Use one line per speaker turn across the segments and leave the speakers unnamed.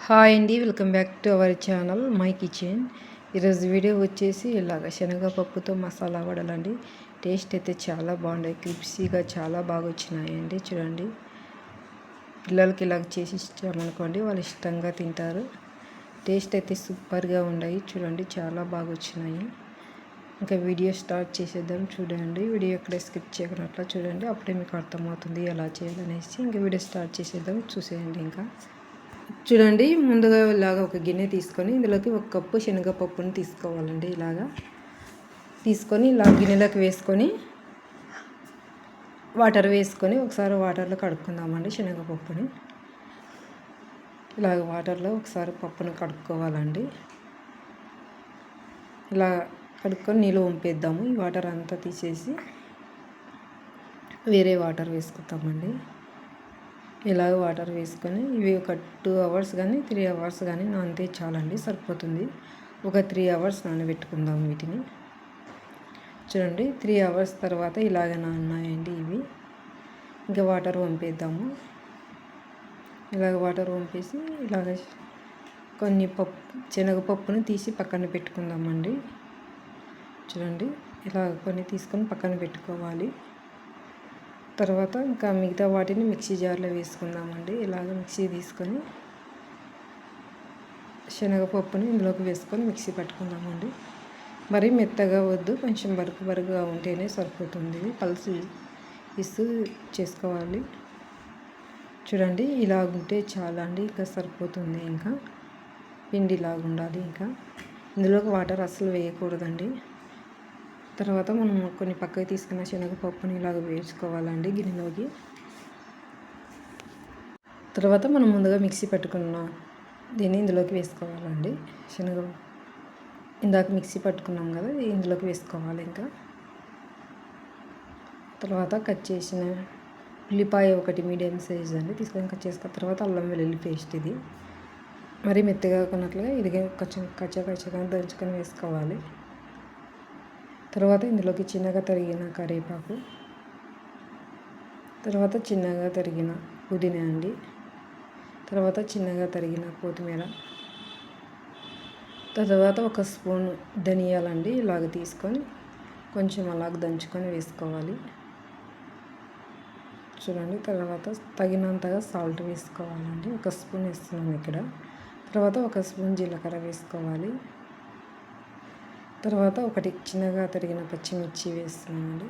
Hi అండి, welcome back to our channel my kitchen. ఈరోజు video వచ్చేసి ఇలాగ శనగపప్పుతో మసాలా వడలండి. టేస్ట్ అయితే చాలా బాగున్నాయి, క్రిప్సీగా చాలా బాగా వచ్చినాయండి. చూడండి, పిల్లలకి ఇలాగ చేసి ఇచ్చామనుకోండి వాళ్ళు ఇష్టంగా తింటారు. టేస్ట్ అయితే సూపర్గా ఉన్నాయి. చూడండి, చాలా బాగా వచ్చినాయి. ఇంకా వీడియో స్టార్ట్ చేసేద్దాం. చూడండి, వీడియో ఎక్కడ స్కిప్ చేయకున్నట్లా చూడండి, అప్పుడే మీకు అర్థమవుతుంది ఎలా చేయాలనేసి. ఇంకా వీడియో స్టార్ట్ చేసేద్దాం, చూసేయండి. ఇంకా చూడండి, ముందుగా ఇలాగ ఒక గిన్నె తీసుకొని ఇందులోకి 1 కప్పు శనగపప్పుని తీసుకోవాలండి. ఇలాగా తీసుకొని ఇలా గిన్నెలోకి వేసుకొని వాటర్ వేసుకొని ఒకసారి వాటర్లో కడుక్కుందామండి శనగపప్పుని. ఇలాగ వాటర్లో ఒకసారి పప్పును కడుక్కోవాలండి. ఇలా కడుక్కొని నీళ్ళు వంపేద్దాము. ఈ వాటర్ అంతా తీసేసి వేరే వాటర్ వేసుకుంటామండి. ఇలాగ వాటర్ వేసుకొని ఇవి ఒక 2 అవర్స్ కానీ 3 అవర్స్ కానీ నానితే చాలండి, సరిపోతుంది. ఒక 3 అవర్స్ నానబెట్టుకుందాం వీటిని. చూడండి, 3 అవర్స్ తర్వాత ఇలాగ నాన్నాయండి ఇవి. ఇంకా వాటర్ వంపేద్దాము. ఇలాగ వాటర్ వంపేసి ఇలాగ కొన్ని శనగపప్పుని తీసి పక్కన పెట్టుకుందామండి. చూడండి, ఇలా కొన్ని తీసుకొని పక్కన పెట్టుకోవాలి. తర్వాత ఇంకా మిగతా వాటిని మిక్సీ జార్లో వేసుకుందామండి. ఇలాగ మిక్సీ తీసుకొని శనగపప్పుని ఇందులోకి వేసుకొని మిక్సీ పట్టుకుందామండి. మరీ మెత్తగా వద్దు, కొంచెం బరుకుగా ఉంటేనే సరిపోతుంది. పల్సి ఇస్తూ చేసుకోవాలి. చూడండి, ఇలాగుంటే చాలా అండి, ఇంకా సరిపోతుంది. ఇంకా పిండిలాగా ఉండాలి. ఇంకా ఇందులోకి వాటర్ అస్సలు వేయకూడదండి. తర్వాత మనం కొన్ని పక్కకి తీసుకున్న శనగపప్పుని ఇలాగ వేసుకోవాలండి గిన్నెలోకి. తర్వాత మనం ముందుగా మిక్సీ పెట్టుకున్న దీన్ని ఇందులోకి వేసుకోవాలండి. ఇందాక మిక్సీ పట్టుకున్నాం కదా, ఇందులోకి వేసుకోవాలి. ఇంకా తర్వాత కట్ చేసిన ఉల్లిపాయ ఒకటి మీడియం సైజ్ అండి తీసుకొని కట్ చేసుకున్న తర్వాత అల్లం వెల్లుల్లి పేస్ట్, ఇది మరీ మెత్తగా కొన్నట్లుగా ఇది కొంచెం కచ్చగా దంచుకొని వేసుకోవాలి. తర్వాత ఇందులోకి చిన్నగా తరిగిన కరివేపాకు, తర్వాత చిన్నగా తరిగిన పుదీనా అండి, తర్వాత చిన్నగా తరిగిన కొత్తిమీర, తర్వాత 1 స్పూన్ ధనియాలండి ఇలాగ తీసుకొని కొంచెం అలాగ దంచుకొని వేసుకోవాలి. చూడండి, తర్వాత తగినంతగా సాల్ట్ వేసుకోవాలండి. 1 స్పూన్ వేస్తున్నాం ఇక్కడ. తర్వాత 1 స్పూన్ జీలకర్ర వేసుకోవాలి. తర్వాత ఒకటి చిన్నగా తరిగిన పచ్చిమిర్చి వేస్తున్నానండి.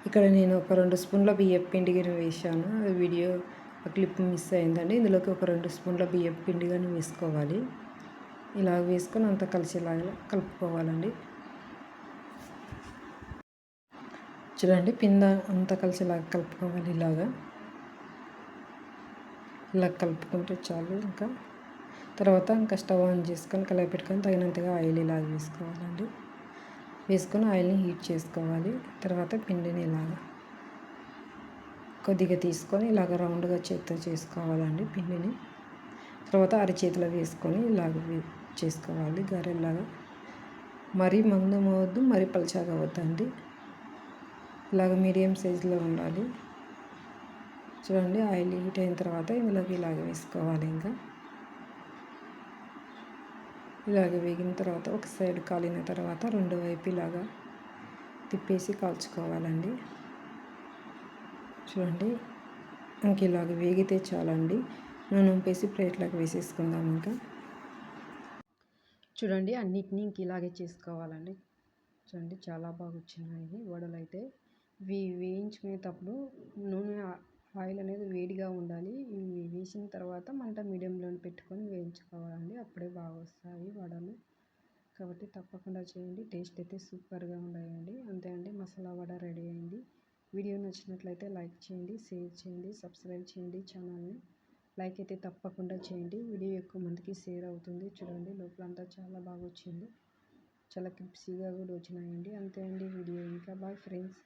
ఇక్కడ నేను ఒక 2 స్పూన్ల బియ్యం పిండి వేసాను. వీడియో క్లిప్ మిస్ అయిందండి. ఇందులోకి ఒక 2 స్పూన్ల బియ్యం పిండి వేసుకోవాలి. ఇలా వేసుకొని అంతా కలిసేలాగా కలుపుకోవాలండి. చూడండి, పిండి అంతా కలిసేలాగా కలుపుకోవాలి. ఇలా కలుపుకుంటే చాలు. ఇంకా తర్వాత స్టవ్ ఆన్ చేసుకొని కలయి పెట్టుకొని తగినంతగా ఆయిల్ ఇలాగ వేసుకోవాలండి. వేసుకొని ఆయిల్ని హీట్ చేసుకోవాలి. తర్వాత పిండిని ఇలాగా కొద్దిగా తీసుకొని ఇలాగ రౌండ్గా చేత్తో చేసుకోవాలండి పిండిని. తర్వాత అరచేతిలో వేసుకొని ఇలాగ చేసుకోవాలి గారెల్లాగా. మరీ మందం అవ్వద్దు, మరీ పలుచగా అవ్వద్దండి. ఇలాగ మీడియం సైజులో ఉండాలి. చూడండి, ఆయిల్ హీట్ అయిన తర్వాత ఇందులోకి ఇలాగ వేసుకోవాలి. ఇంకా ఇలాగ వేగిన తర్వాత ఒక సైడ్ కాలిన తర్వాత రెండో వైపు ఇలాగా తిప్పేసి కాల్చుకోవాలండి. చూడండి, ఇంక ఇలాగ వేగితే చాలండి. నూనె వంపేసి ప్లేట్లోకి వేసేసుకుందాం. ఇంకా చూడండి, అన్నిటినీ ఇంక ఇలాగే చేసుకోవాలండి. చూడండి, చాలా బాగా వచ్చినాయి వడలు అయితే. వేయించుకునేటప్పుడు నూనె ఆయిల్ అనేది వేడిగా ఉండాలి. ఇవి వేసిన తర్వాత మంట మీడియంలో పెట్టుకొని వేయించుకోవాలండి, అప్పుడే బాగా వస్తాయి వడలు. కాబట్టి తప్పకుండా చేయండి. టేస్ట్ అయితే సూపర్గా ఉన్నాయండి. అంతే అండి, మసాలా వడ రెడీ అయింది. వీడియో నచ్చినట్లయితే లైక్ చేయండి, షేర్ చేయండి, సబ్స్క్రైబ్ చేయండి ఛానల్ని. లైక్ అయితే తప్పకుండా చేయండి, వీడియో ఎక్కువ మందికి షేర్ అవుతుంది. చూడండి, లోపలంతా చాలా బాగా వచ్చింది, చాలా క్రిప్సీగా కూడా వచ్చినాయండి. అంతే అండి వీడియో. ఇంకా బాయ్ ఫ్రెండ్స్.